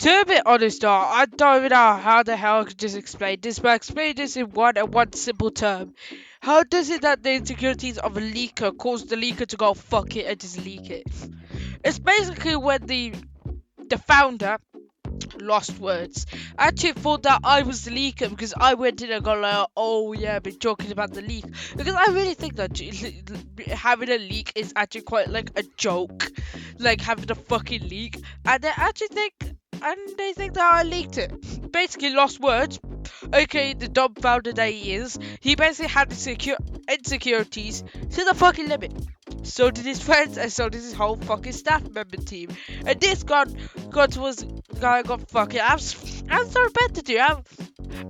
To be honest, though, I don't even know how the hell I could just explain this, but explain this in one simple term. How does it that the insecurities of a leaker cause the leaker to go fuck it and just leak it? It's basically when the founder lost words. I actually thought that I was the leaker because I went in and got like, oh yeah, I've been joking about the leak. Because I really think that having a leak is actually quite like a joke. Like having a fucking leak. And they think that I leaked it. Basically lost words. Okay, the dumb founder that he is. He basically had insecurities to the fucking limit. So did his friends, and so did his whole fucking staff member team. And this God was guy got fucking. I'm so bad to do.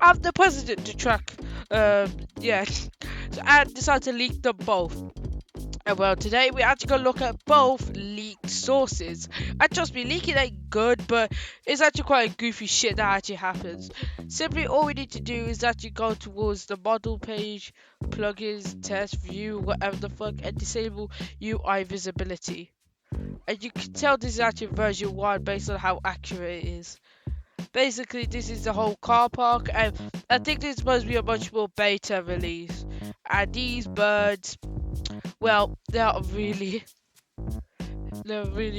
I'm the president to track. Yeah. So I decided to leak them both. And well, today we're actually gonna look at both leaked sources. And trust me, leaking ain't good, but it's actually quite a goofy shit that actually happens. Simply, all we need to do is actually go towards the model page, plugins, test, view, whatever the fuck, and disable UI visibility. And you can tell this is actually version 1 based on how accurate it is. Basically, this is the whole car park, and I think this is supposed to be a much more beta release. And these birds, well, they're really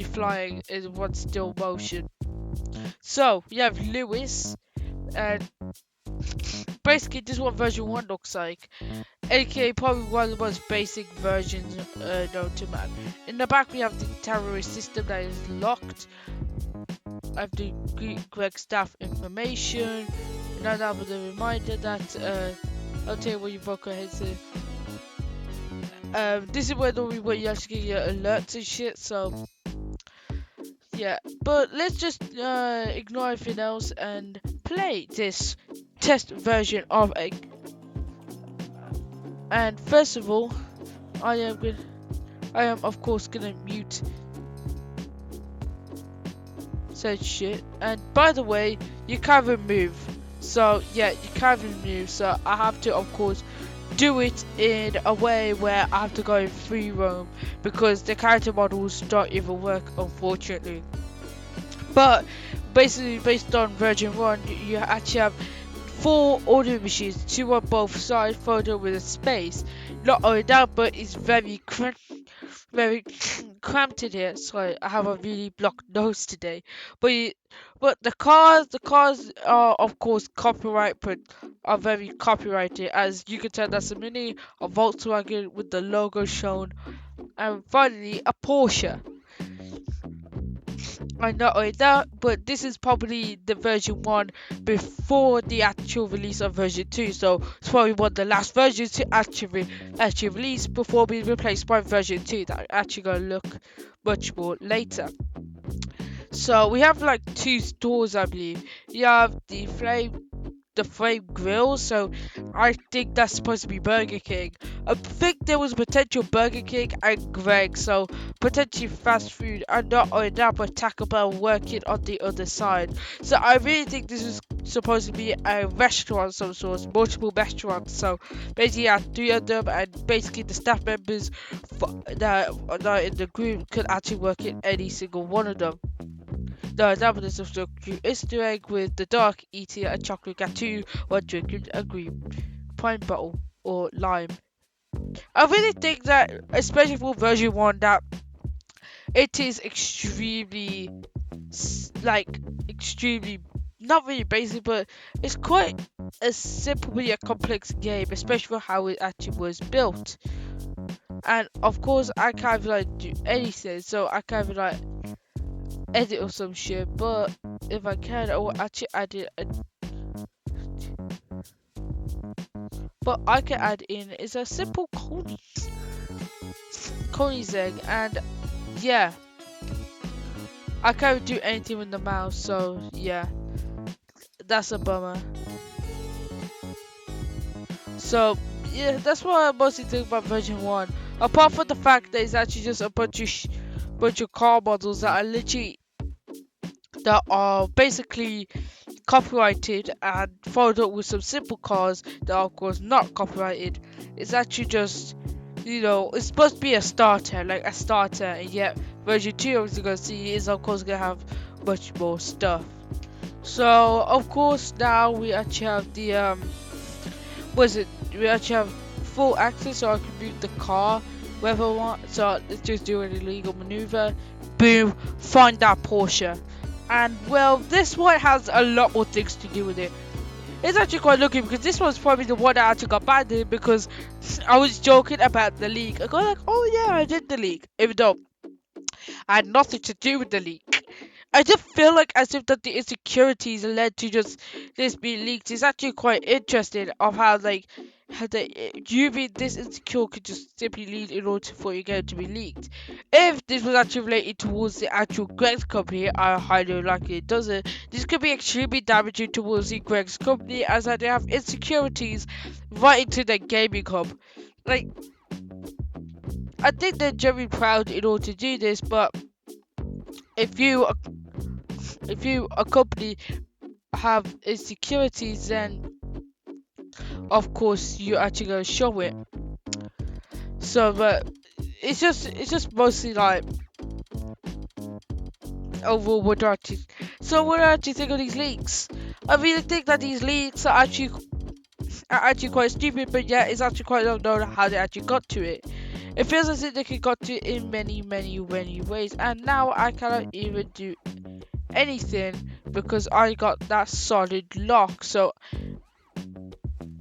flying in one still motion. So we have Lewis, and basically this is what version 1 looks like, aka probably one of the most basic versions known to man. In the back we have the terrorist system that is locked. I have the GREGGS staff information, and I have the reminder that I'll tell you what your vocal heads in. This is where you actually get your alerts and shit, so yeah. But let's just ignore everything else and play this test version of a. And first of all, I am of course gonna mute said shit. And by the way, you can't remove. So yeah, you can't remove. So I have to of course do it in a way where I have to go in free roam because the character models don't even work, unfortunately. But basically, based on version 1, you actually have 4 audio machines, 2 on both sides, photo with a space. Not only that, but it's very cramped in here. Sorry, I have a really blocked nose today. But the cars are of course are very copyrighted. As you can tell, that's a Mini, a Volkswagen with the logo shown, and finally a Porsche. I know that, but this is probably the version 1 before the actual release of version 2, so it's probably one of the last versions to actually release before being replaced by version 2 that actually gonna look much more later. So we have like 2 stores, I believe. You have the Flame Grill, so I think that's supposed to be Burger King. I think there was potential Burger King and GREGGS, so potentially fast food, and not only that, but Taco Bell working on the other side. So I really think this is supposed to be a restaurant of some sort, multiple restaurants. So basically, I have 3 of them, and basically the staff members that are in the group could actually work in any single one of them. The example is also cute Easter egg with the dog eating a chocolate gâteau while drinking a green pine bottle or lime. I really think that, especially for version 1, that it is extremely, not really basic, but it's quite a simple but yet complex game, especially for how it actually was built. And of course, I can't do anything, so I can't edit or some shit, but if I can, I will actually add it. But I can add in is a simple Coney's egg, and yeah, I can't do anything with the mouse, so yeah, that's a bummer. So yeah, that's what I mostly think about version 1. Apart from the fact that it's actually just a bunch of car models that are basically copyrighted and followed up with some simple cars that are of course not copyrighted. It's actually just, it's supposed to be a starter, and yet version 2 as you're gonna see is of course gonna have much more stuff. So of course now we actually have the was it we actually have full access, so I can move the car wherever I want. So let's just do an illegal maneuver. Boom, find that Porsche. And well, this one has a lot more things to do with it. It's actually quite lucky because this was probably the one I actually got banned in because I was joking about the leak. I got like, oh yeah, I did the leak, even though I had nothing to do with the leak. I just feel like as if that the insecurities led to just this being leaked. It's actually quite interesting of how like how the you being this insecure could just simply lead in order for your game to be leaked. If this was actually related towards the actual GREGGS company, I highly likely it doesn't. This could be extremely damaging towards the GREGGS company as they have insecurities right into their gaming hub. Like I think they're very proud in order to do this, but if you a company have insecurities, then of course you actually gonna show it. So, but it's just mostly like overall what do I actually. So what do I actually think of these leaks? I really think that these leaks are actually quite stupid, but yeah, it's actually quite unknown how they actually got to it. It feels as if they could got to it in many, many, many ways, and now I cannot even do anything because I got that solid lock. So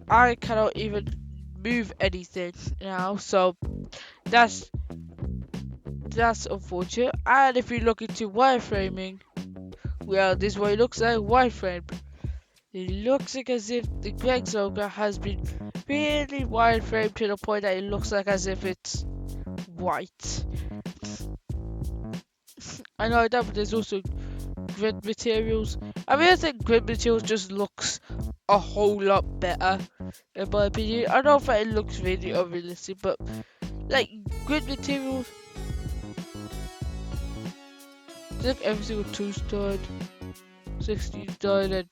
I cannot even move anything now, so that's that's unfortunate. And if you look into wireframing, well, this is what it looks like wireframe. It looks like as if the GREGGS logo has been really wireframed to the point that it looks like as if it's white. I know that, but there's also grid materials. I mean, I think grid materials just looks a whole lot better, in my opinion. I don't think it looks really unrealistic, but like grid materials, it's like every single 2-star, 16-star, and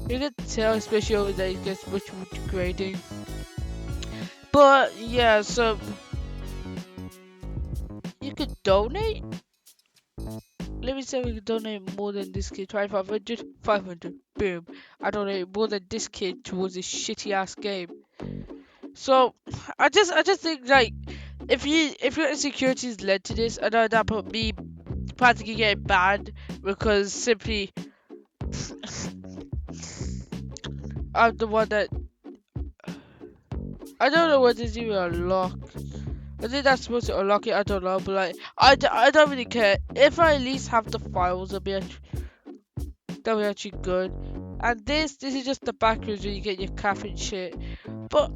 you can tell, especially over there, it gets much more degrading. But yeah, so you could donate. Let me say we could donate more than this kid. 500, 500. Boom. I donate more than this kid towards this shitty ass game. So I just think like if your insecurities led to this, I know that put me practically getting banned because simply I'm the one that I don't know what is even unlock. I think that's supposed to unlock it. I don't know, but like I don't really care if I at least have the files. That'll be actually good. And this is just the background where you get your cap and shit. But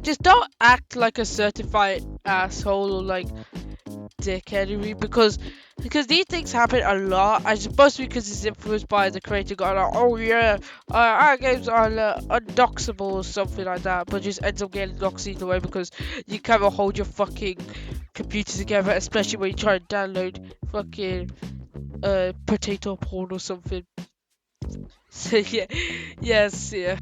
just don't act like a certified asshole or like dickhead because these things happen a lot. I suppose because it's influenced by the creator going like, oh yeah, our games are undoxable or something like that, but just ends up getting doxed either way because you can't hold your fucking computer together, especially when you try to download fucking potato porn or something. So yeah, yes, yeah.